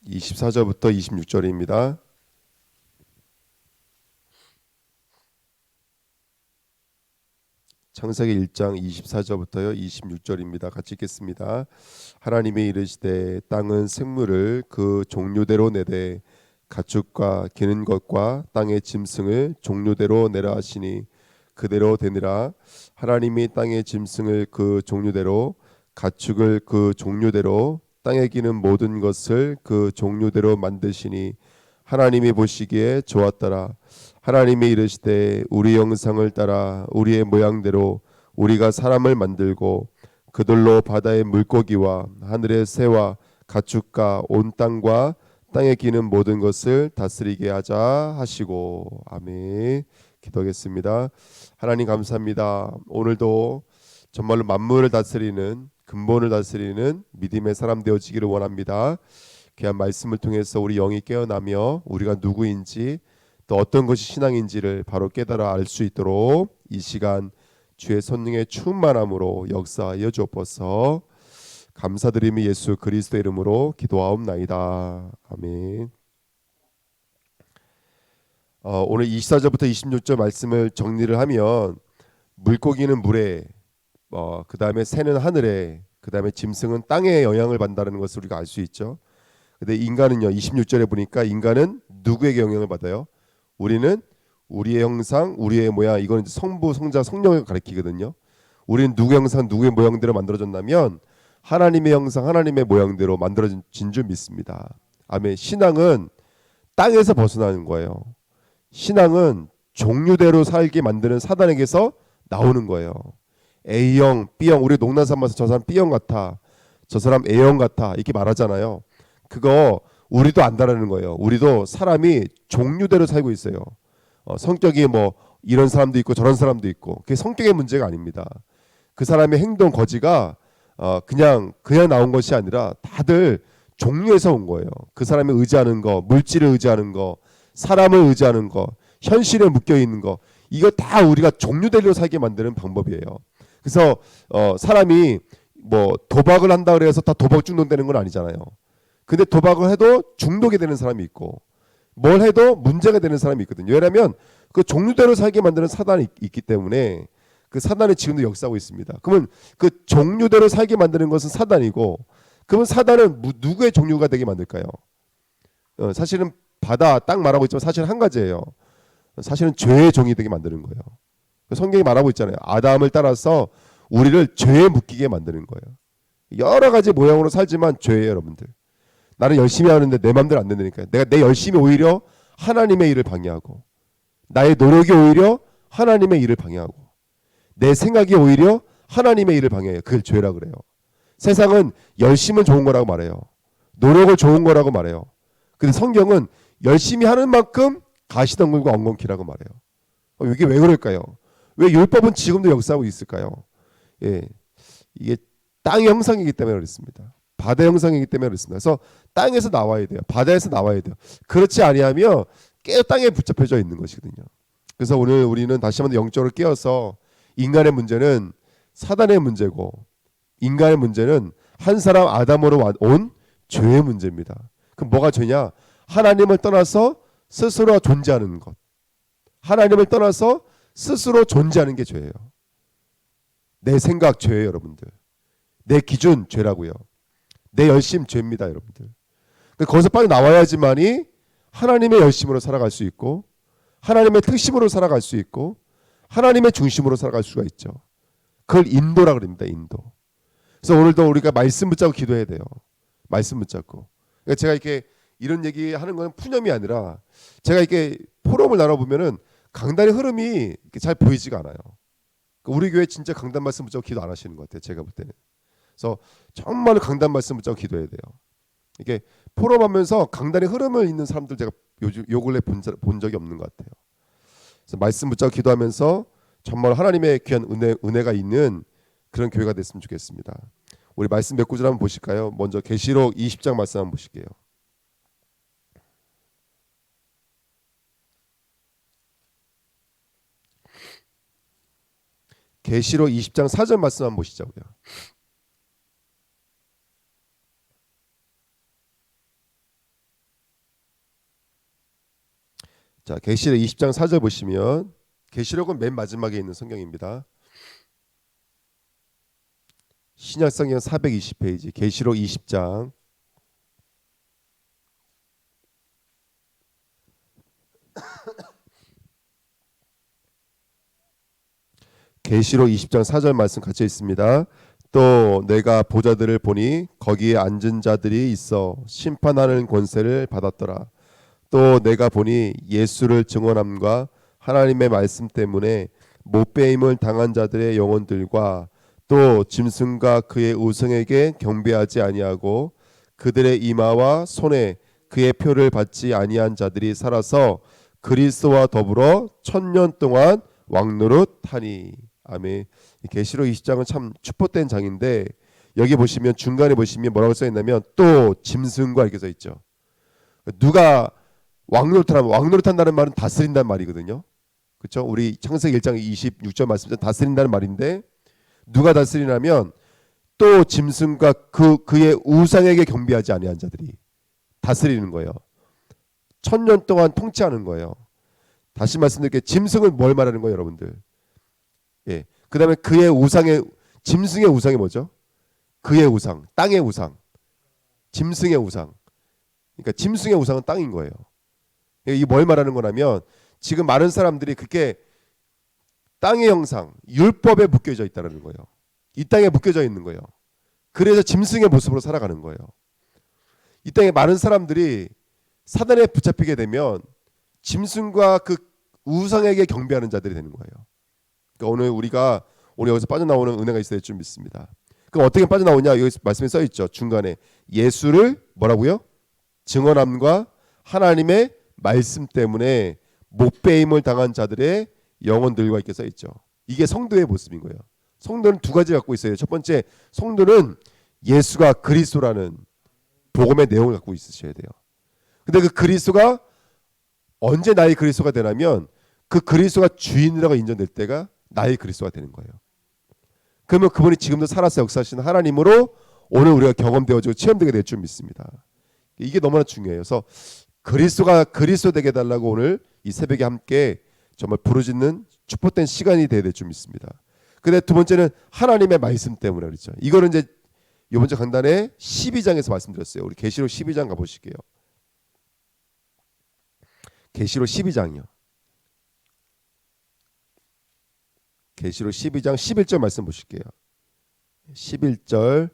24절부터 26절입니다. 창세기 1장 24절부터요 26절입니다. 같이 읽겠습니다. 하나님이 이르시되 땅은 생물을 그 종류대로 내되 가축과 기는 것과 땅의 짐승을 종류대로 내라 하시니 그대로 되니라. 하나님이 땅의 짐승을 그 종류대로 가축을 그 종류대로 땅에 기는 모든 것을 그 종류대로 만드시니 하나님이 보시기에 좋았더라. 하나님이 이르시되 우리 형상을 따라 우리의 모양대로 우리가 사람을 만들고 그들로 바다의 물고기와 하늘의 새와 가축과 온 땅과 땅에 기는 모든 것을 다스리게 하자 하시고. 아멘. 기도하겠습니다. 하나님 감사합니다. 오늘도 정말로 만물을 다스리는 근본을 다스리는 믿음의 사람 되어지기를 원합니다. 귀한 말씀을 통해서 우리 영이 깨어나며 우리가 누구인지 또 어떤 것이 신앙인지를 바로 깨달아 알 수 있도록 이 시간 주의 성령의 충만함으로 역사하여 주옵소서. 감사드리며 예수 그리스도의 이름으로 기도하옵나이다. 아멘. 오늘 24절부터 26절 말씀을 정리를 하면 물고기는 물에, 그 다음에 새는 하늘에, 그 다음에 짐승은 땅에 영향을 받는다는 것을 우리가 알 수 있죠. 근데 인간은요, 26절에 보니까 인간은 누구에게 영향을 받아요? 우리는 우리의 형상, 우리의 모양, 이거는 성부, 성자, 성령을 가리키거든요. 우리는 누구의 형상, 누구의 모양대로 만들어졌냐면 하나님의 형상, 하나님의 모양대로 만들어진 줄 믿습니다. 아멘. 신앙은 땅에서 벗어나는 거예요. 신앙은 종류대로 살게 만드는 사단에게서 나오는 거예요. A형, B형, 우리 농담삼아서 저 사람 B형 같아, 저 사람 A형 같아 이렇게 말하잖아요. 그거 우리도 안다라는 거예요. 우리도 사람이 종류대로 살고 있어요. 성격이 뭐 이런 사람도 있고 저런 사람도 있고 그게 성격의 문제가 아닙니다. 그 사람의 행동 거지가 그냥 나온 것이 아니라 다들 종류에서 온 거예요. 그 사람이 의지하는 거, 물질을 의지하는 거, 사람을 의지하는 거, 현실에 묶여 있는 거, 이거 다 우리가 종류대로 살게 만드는 방법이에요. 그래서 사람이 뭐 도박을 한다 그래서 다 도박 중독되는 건 아니잖아요. 근데 도박을 해도 중독이 되는 사람이 있고 뭘 해도 문제가 되는 사람이 있거든요. 왜냐하면 그 종류대로 살게 만드는 사단이 있기 때문에 그 사단이 지금도 역사하고 있습니다. 그러면 그 종류대로 살게 만드는 것은 사단이고, 그러면 사단은 누구의 종류가 되게 만들까요? 사실은 바다, 땅 말하고 있지만 사실은 한 가지예요. 사실은 죄의 종이 되게 만드는 거예요. 성경이 말하고 있잖아요. 아담을 따라서 우리를 죄에 묶이게 만드는 거예요. 여러 가지 모양으로 살지만 죄예요, 여러분들. 나는 열심히 하는데 내 맘대로 안 된다니까요. 내가 내 열심이 오히려 하나님의 일을 방해하고, 나의 노력이 오히려 하나님의 일을 방해하고, 내 생각이 오히려 하나님의 일을 방해해요. 그걸 죄라 그래요. 세상은 열심은 좋은 거라고 말해요. 노력을 좋은 거라고 말해요. 근데 성경은 열심히 하는 만큼 가시덤불과 엉겅퀴라고 말해요. 이게 왜 그럴까요? 왜 율법은 지금도 역사하고 있을까요? 예, 이게 땅의 형상이기 때문에 그렇습니다. 바다 형상이기 때문에 그렇습니다. 그래서 땅에서 나와야 돼요. 바다에서 나와야 돼요. 그렇지 아니하면 깨어 땅에 붙잡혀져 있는 것이거든요. 그래서 오늘 우리는 다시 한번 영적으로 깨어서 인간의 문제는 사단의 문제고 인간의 문제는 한 사람 아담으로 온 죄의 문제입니다. 그럼 뭐가 죄냐? 하나님을 떠나서 스스로 존재하는 것. 하나님을 떠나서 스스로 존재하는 게 죄예요. 내 생각 죄예요, 여러분들. 내 기준 죄라고요. 내 열심 죄입니다, 여러분들. 거기서 빨리 나와야지만이 하나님의 열심으로 살아갈 수 있고, 하나님의 특심으로 살아갈 수 있고, 하나님의 중심으로 살아갈 수가 있죠. 그걸 인도라 그럽니다, 인도. 그래서 오늘도 우리가 말씀 붙잡고 기도해야 돼요. 말씀 붙잡고. 그러니까 제가 이렇게 이런 얘기하는 건 푸념이 아니라 제가 이렇게 포럼을 나눠보면은 강단의 흐름이 잘 보이지가 않아요. 우리 교회 진짜 강단 말씀 붙잡고 기도 안 하시는 것 같아요, 제가 볼 때는. 그래서 정말 강단 말씀 붙잡고 기도해야 돼요. 이게 포럼하면서 강단의 흐름을 잇는 사람들 제가 요 근래 본 적이 없는 것 같아요. 그래서 말씀 붙잡고 기도하면서 정말 하나님의 귀한 은혜가 있는 그런 교회가 됐으면 좋겠습니다. 우리 말씀 몇 구절 한번 보실까요? 먼저 계시록 20장 말씀 한번 보실게요. 계시록 20장 4절 말씀 한번 보시자고요. 자, 계시록 20장 4절 보시면, 계시록은 맨 마지막에 있는 성경입니다. 신약성경 420페이지 계시록 20장 계시록 20장 4절 말씀 갇혀 있습니다. 또 내가 보좌들을 보니 거기에 앉은 자들이 있어 심판하는 권세를 받았더라. 또 내가 보니 예수를 증언함과 하나님의 말씀 때문에 못배임을 당한 자들의 영혼들과 또 짐승과 그의 우승에게 경배하지 아니하고 그들의 이마와 손에 그의 표를 받지 아니한 자들이 살아서 그리스도와 더불어 1000년 동안 왕노릇하니. 아멘. 계시록 20장은 참 축복된 장인데, 여기 보시면 중간에 보시면 뭐라고 써 있냐면 또 짐승과 이렇게 써 있죠. 누가 왕노릇하면, 왕노릇한다는 말은 다스린다는 말이거든요. 그렇죠? 우리 창세기 1장 26절 말씀처럼 다스린다는 말인데, 누가 다스리냐면 또 짐승과 그의 우상에게 경배하지 아니한 자들이 다스리는 거예요. 1000년 동안 통치하는 거예요. 다시 말씀드릴게요. 짐승은 뭘 말하는 거예요, 여러분들? 예. 그다음에 그의 우상의, 짐승의 우상이 뭐죠? 그의 우상, 땅의 우상, 짐승의 우상. 그러니까 짐승의 우상은 땅인 거예요. 이게 뭘 말하는 거냐면 지금 많은 사람들이 그렇게 땅의 형상, 율법에 묶여져 있다는 거예요. 이 땅에 묶여져 있는 거예요. 그래서 짐승의 모습으로 살아가는 거예요. 이 땅에 많은 사람들이 사단에 붙잡히게 되면 짐승과 그 우상에게 경배하는 자들이 되는 거예요. 그러니까 오늘 여기서 빠져나오는 은혜가 있어야 될 줄 믿습니다. 그럼 어떻게 빠져나오냐? 여기 말씀에 써 있죠. 중간에 예수를 뭐라고요? 증언함과 하나님의 말씀 때문에 못배임을 당한 자들의 영혼들과 이렇게 써 있죠. 이게 성도의 모습인 거예요. 성도는 두 가지 갖고 있어요. 첫 번째, 성도는 예수가 그리스도라는 복음의 내용을 갖고 있으셔야 돼요. 근데 그 그리스도가 언제 나의 그리스도가 되냐면 그 그리스도가 주인이라고 인정될 때가 나의 그리스도가 되는 거예요. 그러면 그분이 지금도 살아서 역사하시는 하나님으로 오늘 우리가 경험되어지고 체험되게 될 줄 믿습니다. 이게 너무나 중요해요. 그래서 그리스도가 그리스도 되게 해달라고 오늘 이 새벽에 함께 정말 부르짖는 축복된 시간이 되어야 될 줄 믿습니다. 근데 두 번째는 하나님의 말씀 때문에 그렇죠. 이거는 이제 이번 주 강단에 12장에서 말씀드렸어요. 우리 계시록 12장 가보실게요. 계시록 12장이요. 계시록 12장 11절 말씀 보실게요. 11절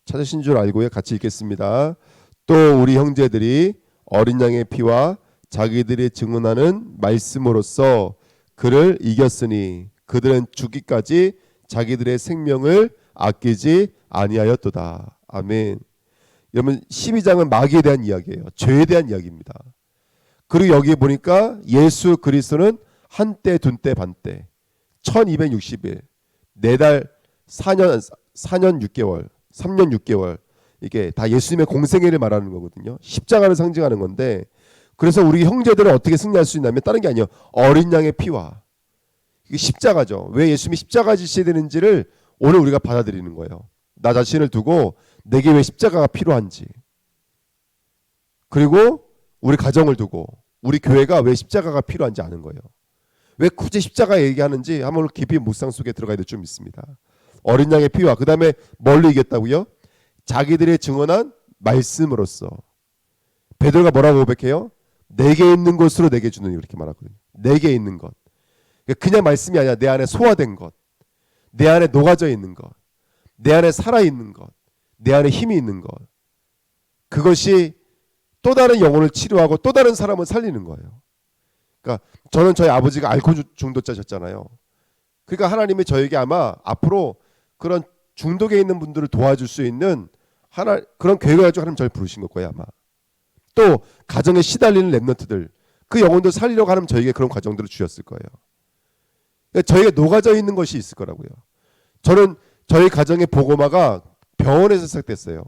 찾으신 줄 알고요. 같이 읽겠습니다. 또 우리 형제들이 어린 양의 피와 자기들이 증언하는 말씀으로써 그를 이겼으니 그들은 죽기까지 자기들의 생명을 아끼지 아니하였도다. 아멘. 여러분 12장은 마귀에 대한 이야기예요. 죄에 대한 이야기입니다. 그리고 여기에 보니까 예수 그리스도는 한때 둔때 반때 1260일 4달 4년 6개월 3년 6개월 이게 다 예수님의 공생애를 말하는 거거든요. 십자가를 상징하는 건데, 그래서 우리 형제들은 어떻게 승리할 수 있냐면 다른 게 아니에요. 어린 양의 피와, 이게 십자가죠. 왜 예수님이 십자가 지셔야 되는지를 오늘 우리가 받아들이는 거예요. 나 자신을 두고 내게 왜 십자가가 필요한지, 그리고 우리 가정을 두고 우리 교회가 왜 십자가가 필요한지 아는 거예요. 왜 굳이 십자가 얘기하는지 한번 깊이 묵상 속에 들어가야 될 줄 믿습니다. 어린 양의 피와, 그 다음에 뭘로 이겼다고요? 자기들의 증언한 말씀으로써. 베드로가 뭐라고 고백해요? 내게 있는 것으로 내게 주는, 이렇게 말하거든요. 내게 있는 것. 그냥 말씀이 아니라 내 안에 소화된 것, 내 안에 녹아져 있는 것, 내 안에 살아있는 것, 내 안에 힘이 있는 것. 그것이 또 다른 영혼을 치료하고 또 다른 사람을 살리는 거예요. 그러니까 저는 저희 아버지가 알코올 중독자셨잖아요. 그러니까 하나님이 저에게 아마 앞으로 그런 중독에 있는 분들을 도와줄 수 있는 그런 계획을 가지고 하나님 저를 부르신 걸 거예요 아마. 또 가정에 시달리는 랩런트들, 그 영혼들 살리려고 하나님 저에게 그런 과정들을 주셨을 거예요. 그러니까 저에게 녹아져 있는 것이 있을 거라고요. 저는 저희 가정의 복음화가 병원에서 시작됐어요.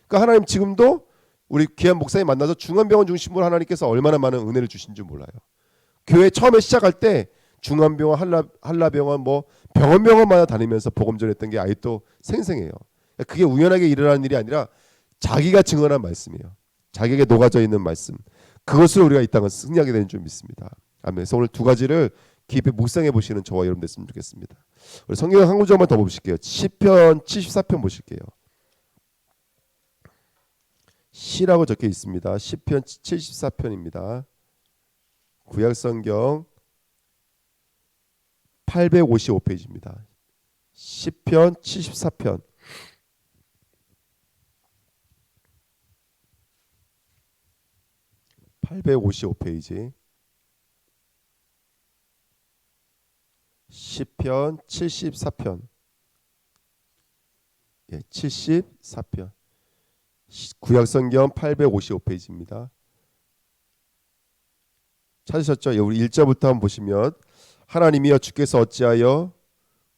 그러니까 하나님 지금도 우리 귀한 목사님 만나서 중환병원 중심으로 하나님께서 얼마나 많은 은혜를 주신 줄 몰라요. 교회 처음에 시작할 때 중환병원, 한라병원, 뭐 병원마다 다니면서 복음 전했던 게 아직도 생생해요. 그게 우연하게 일어나는 일이 아니라 자기가 증언한 말씀이에요. 자기에게 녹아져 있는 말씀. 그것을 우리가 이 땅을 승리하게 되는 줄 믿습니다. 아멘. 그래서 오늘 두 가지를 깊이 묵상해 보시는 저와 여러분 됐으면 좋겠습니다. 우리 성경 한 구절만 더 보실게요. 시편 74편 보실게요. 시라고 적혀 있습니다. 시편 74편입니다. 구약 성경 855페이지입니다. 시편 74편 855페이지 시편 74편 74편 구약성경 855페이지입니다. 찾으셨죠? 우리 1절부터 한번 보시면 하나님이여 주께서 어찌하여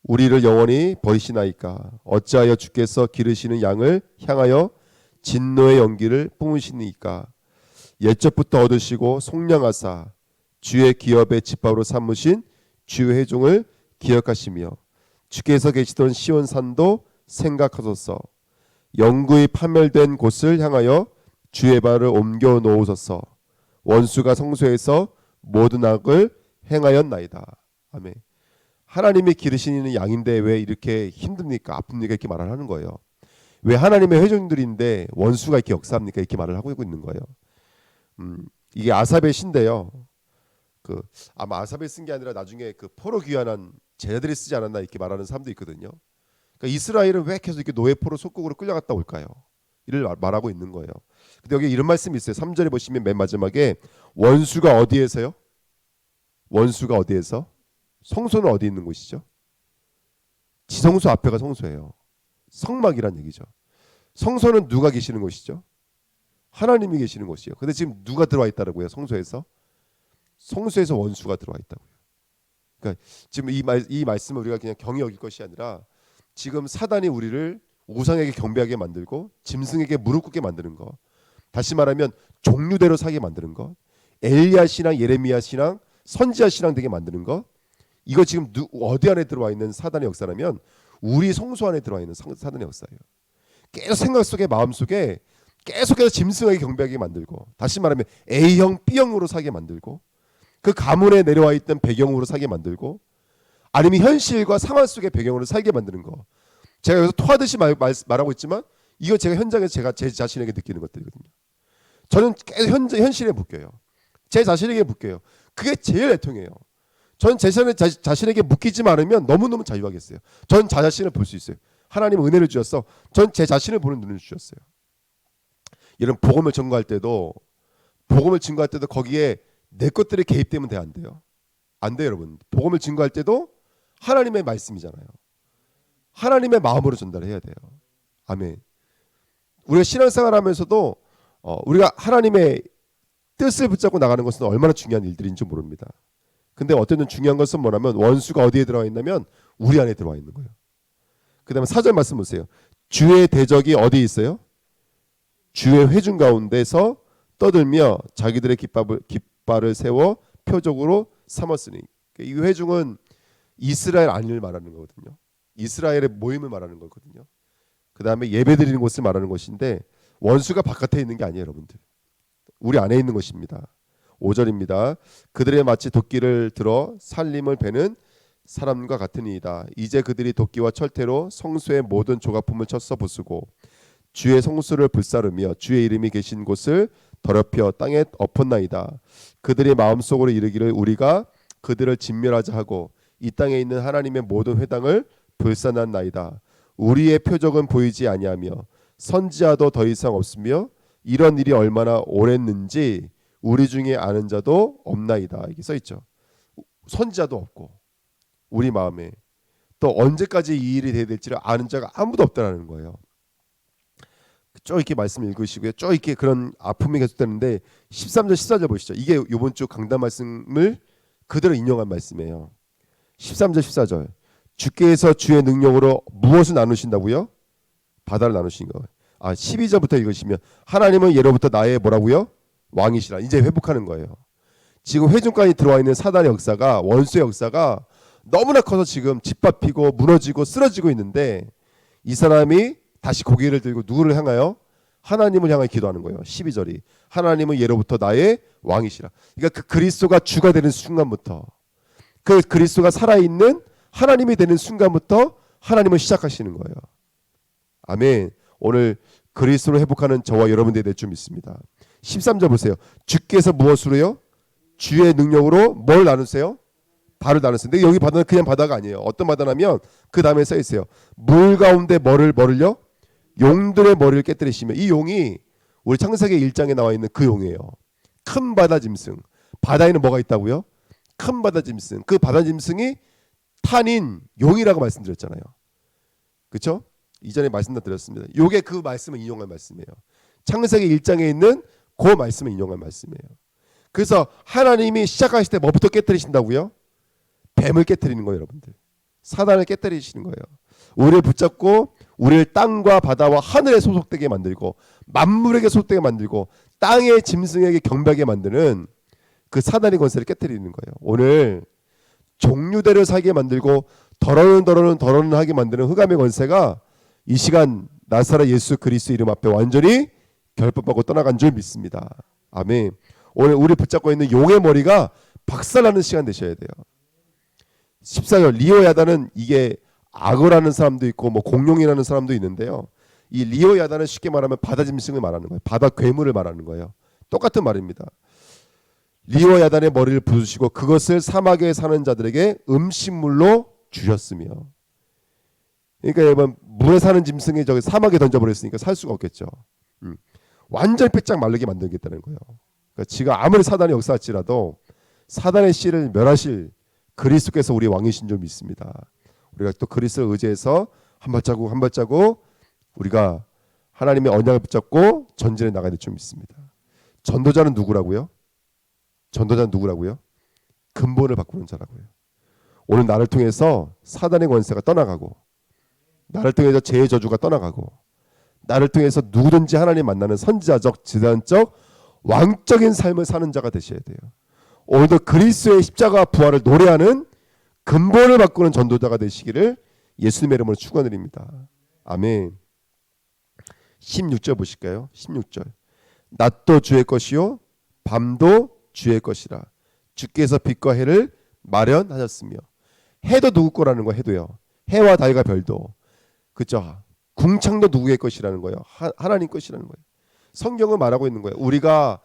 우리를 영원히 버리시나이까 어찌하여 주께서 기르시는 양을 향하여 진노의 연기를 뿜으시니까 옛적부터 얻으시고 속량하사 주의 기업의 집밥으로 삼으신 주의 회중을 기억하시며 주께서 계시던 시온산도 생각하소서 영구히 파멸된 곳을 향하여 주의 발을 옮겨 놓으소서 원수가 성소에서 모든 악을 행하였나이다. 아멘. 하나님이 기르시는 양인데 왜 이렇게 힘듭니까? 아픕니까? 이렇게 말을 하는 거예요. 왜 하나님의 회중들인데 원수가 이렇게 역사합니까? 이렇게 말을 하고 있는 거예요. 이게 아삽의 시인데요. 아마 아삽이 쓴 게 아니라 나중에 포로 귀환한 제자들이 쓰지 않았나 이렇게 말하는 사람도 있거든요. 그러니까 이스라엘은 왜 계속 이렇게 노예포로 속국으로 끌려갔다 올까요? 이를 말하고 있는 거예요. 근데 여기 이런 말씀이 있어요. 3절에 보시면 맨 마지막에 원수가 어디에서요? 원수가 어디에서? 성소는 어디 있는 곳이죠? 지성소 앞에가 성소예요. 성막이란 얘기죠. 성소는 누가 계시는 곳이죠? 하나님이 계시는 곳이에요. 근데 지금 누가 들어와 있다고요? 성소에서? 성소에서 원수가 들어와 있다고요. 그러니까 지금 이 말씀을 우리가 그냥 경히 여길 것이 아니라 지금 사단이 우리를 우상에게 경배하게 만들고 짐승에게 무릎 꿇게 만드는 거, 다시 말하면 종류대로 사게 만드는 거, 엘리야 신앙, 예레미야 신앙, 선지자 신앙 되게 만드는 거, 이거 지금 어디 안에 들어와 있는 사단의 역사라면 우리 성소 안에 들어와 있는 사단의 역사예요. 계속 생각 속에 마음 속에 계속해서 짐승에게 경배하게 만들고, 다시 말하면 A형, B형으로 사게 만들고, 그 가문에 내려와 있던 배경으로 사게 만들고, 아니면 현실과 상황 속의 배경으로 살게 만드는 거. 제가 여기서 토하듯이 말하고 있지만 이거 제가 현장에서 제가 제 자신에게 느끼는 것들이거든요. 저는 계속 현실에 묶여요. 제 자신에게 묶여요. 그게 제일 애통해요. 저는 제 자신에게 묶이지 않으면 너무너무 자유하겠어요. 전 자 자신을 볼 수 있어요. 하나님은 은혜를 주셨어. 전 제 자신을 보는 눈을 주셨어요. 이런 복음을 증거할 때도 거기에 내 것들이 개입되면 안 돼요. 안 돼요, 여러분. 복음을 증거할 때도 하나님의 말씀이잖아요. 하나님의 마음으로 전달해야 돼요. 아멘. 우리가 신앙생활 하면서도 우리가 하나님의 뜻을 붙잡고 나가는 것은 얼마나 중요한 일들인지 모릅니다. 근데 어떤 중요한 것은 뭐냐면 원수가 어디에 들어와 있냐면 우리 안에 들어와 있는 거예요. 그 다음에 4절 말씀 보세요. 주의 대적이 어디 있어요? 주의 회중 가운데서 떠들며 자기들의 깃발을 세워 표적으로 삼았으니, 이 회중은 이스라엘 안을 말하는 거거든요. 이스라엘의 모임을 말하는 거거든요. 그 다음에 예배드리는 곳을 말하는 것인데 원수가 바깥에 있는 게 아니에요, 여러분들. 우리 안에 있는 것입니다. 5절입니다. 그들의 마치 도끼를 들어 살림을 베는 사람과 같으니이다. 이제 그들이 도끼와 철퇴로 성소의 모든 조각품을 쳤어 부수고 주의 성수를 불사르며 주의 이름이 계신 곳을 더럽혀 땅에 엎었나이다. 그들의 마음속으로 이르기를 우리가 그들을 진멸하자 하고 이 땅에 있는 하나님의 모든 회당을 불사났나이다. 우리의 표적은 보이지 아니하며 선지자도 더 이상 없으며 이런 일이 얼마나 오랬는지 우리 중에 아는 자도 없나이다. 이게 써있죠. 선지자도 없고 우리 마음에 또 언제까지 이 일이 돼야 될지를 아는 자가 아무도 없다라는 거예요. 쭉 이렇게 말씀 읽으시고요. 쭉 이렇게 그런 아픔이 계속되는데 13절 14절 보시죠. 이게 이번 주 강단 말씀을 그대로 인용한 말씀이에요. 13절 14절. 주께서 주의 능력으로 무엇을 나누신다고요? 바다를 나누신 거. 12절부터 읽으시면 하나님은 예로부터 나의 뭐라고요? 왕이시라. 이제 회복하는 거예요. 지금 회중간에 들어와 있는 사단의 역사가, 원수의 역사가 너무나 커서 지금 짓밟히고 무너지고 쓰러지고 있는데 이 사람이 다시 고개를 들고 누구를 향하여? 하나님을 향해 기도하는 거예요. 12절이 하나님은 예로부터 나의 왕이시라. 그러니까 그 그리스도가 주가 되는 순간부터, 그 그리스도가 살아있는 하나님이 되는 순간부터 하나님을 시작하시는 거예요. 아멘. 오늘 그리스도를 회복하는 저와 여러분들이 될 줄 믿습니다. 13절 보세요. 주께서 무엇으로요? 주의 능력으로 뭘 나누세요? 바다를 나누세요. 근데 여기 바다는 그냥 바다가 아니에요. 어떤 바다냐면 그 다음에 써 있어요. 물 가운데 뭐를요? 용들의 머리를 깨뜨리시며, 이 용이 우리 창세기 1장에 나와 있는 그 용이에요. 큰 바다 짐승. 바다에는 뭐가 있다고요? 큰 바다 짐승. 그 바다 짐승이 탄인 용이라고 말씀드렸잖아요. 그렇죠? 이전에 말씀 다 드렸습니다. 요게 그 말씀을 인용한 말씀이에요. 창세기 1장에 있는 그 말씀을 인용한 말씀이에요. 그래서 하나님이 시작하실 때 뭐부터 깨뜨리신다고요? 뱀을 깨뜨리는 거예요, 여러분들. 사단을 깨뜨리시는 거예요. 우리를 붙잡고 우리를 땅과 바다와 하늘에 소속되게 만들고 만물에게 소속되게 만들고 땅의 짐승에게 경배하게 만드는 그 사단의 권세를 깨뜨리는 거예요. 오늘 종류대로 살게 만들고 더러는 하게 만드는 흑암의 권세가 이 시간 나사렛 예수 그리스도 이름 앞에 완전히 결핍받고 떠나간 줄 믿습니다. 아멘. 오늘 우리 붙잡고 있는 용의 머리가 박살나는 시간 되셔야 돼요. 14절 리오야다는 이게 악어라는 사람도 있고 뭐 공룡이라는 사람도 있는데요. 이 리오야다는 쉽게 말하면 바다 짐승을 말하는 거예요. 바다 괴물을 말하는 거예요. 똑같은 말입니다. 리오야단의 머리를 부수시고 그것을 사막에 사는 자들에게 음식물로 주셨으며, 그러니까 여러분 물에 사는 짐승이 저기 사막에 던져버렸으니까 살 수가 없겠죠. 완전히 빼짝 마르게 만들겠다는 거예요. 그러니까 지가 아무리 사단의 역사할지라도 사단의 씨를 멸하실 그리스도께서 우리 왕이신 줄 믿습니다. 우리가 또 그리스도를 의지해서 한 발자국 한 발자국 우리가 하나님의 언약을 붙잡고 전진해 나가야 될 줄 믿습니다. 전도자는 누구라고요? 전도자는 누구라고요? 근본을 바꾸는 자라고요. 오늘 나를 통해서 사단의 권세가 떠나가고, 나를 통해서 죄의 저주가 떠나가고, 나를 통해서 누구든지 하나님 만나는 선지자적, 지단적, 왕적인 삶을 사는 자가 되셔야 돼요. 오늘도 그리스도의 십자가 부활을 노래하는 근본을 바꾸는 전도자가 되시기를 예수님의 이름으로 축원드립니다. 아멘. 16절 보실까요? 16절. 낮도 주의 것이요 밤도 주의 것이라. 주께서 빛과 해를 마련하셨으며. 해도 누구 거라는 거예요. 해도요. 해와 달과 별도. 그렇죠. 궁창도 누구의 것이라는 거예요. 하나님 것이라는 거예요. 성경은 말하고 있는 거예요. 우리가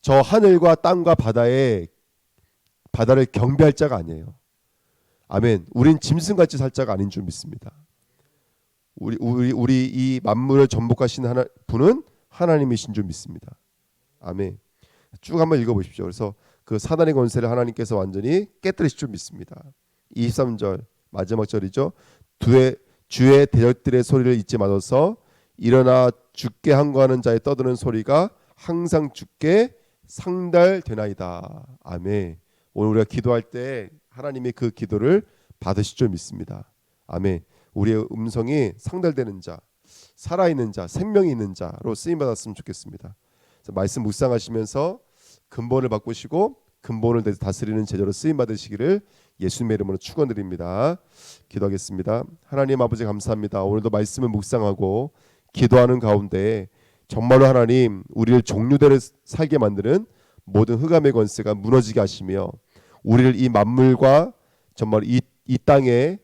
저 하늘과 땅과 바다를 경배할 자가 아니에요. 아멘. 우린 짐승같이 살 자가 아닌 줄 믿습니다. 우리 이 만물을 전복하신 분은 하나님이신 줄 믿습니다. 아멘. 쭉 한번 읽어보십시오. 그래서 그 사단의 권세를 하나님께서 완전히 깨뜨리실 줄 믿습니다. 23절 마지막 절이죠. 주의 대적들의 소리를 잊지 마소서. 일어나 주께 항거하는 자의 떠드는 소리가 항상 주께 상달되나이다. 아멘. 오늘 우리가 기도할 때 하나님이 그 기도를 받으실 줄 믿습니다. 아멘. 우리의 음성이 상달되는 자, 살아있는 자, 생명이 있는 자로 쓰임받았으면 좋겠습니다. 말씀 묵상하시면서 근본을 바꾸시고 근본을 다스리는 제자로 쓰임받으시기를 예수님의 이름으로 축원드립니다. 기도하겠습니다. 하나님 아버지 감사합니다. 오늘도 말씀을 묵상하고 기도하는 가운데 정말로 하나님 우리를 종류대로 살게 만드는 모든 흑암의 권세가 무너지게 하시며 우리를 이 만물과 정말 이 땅에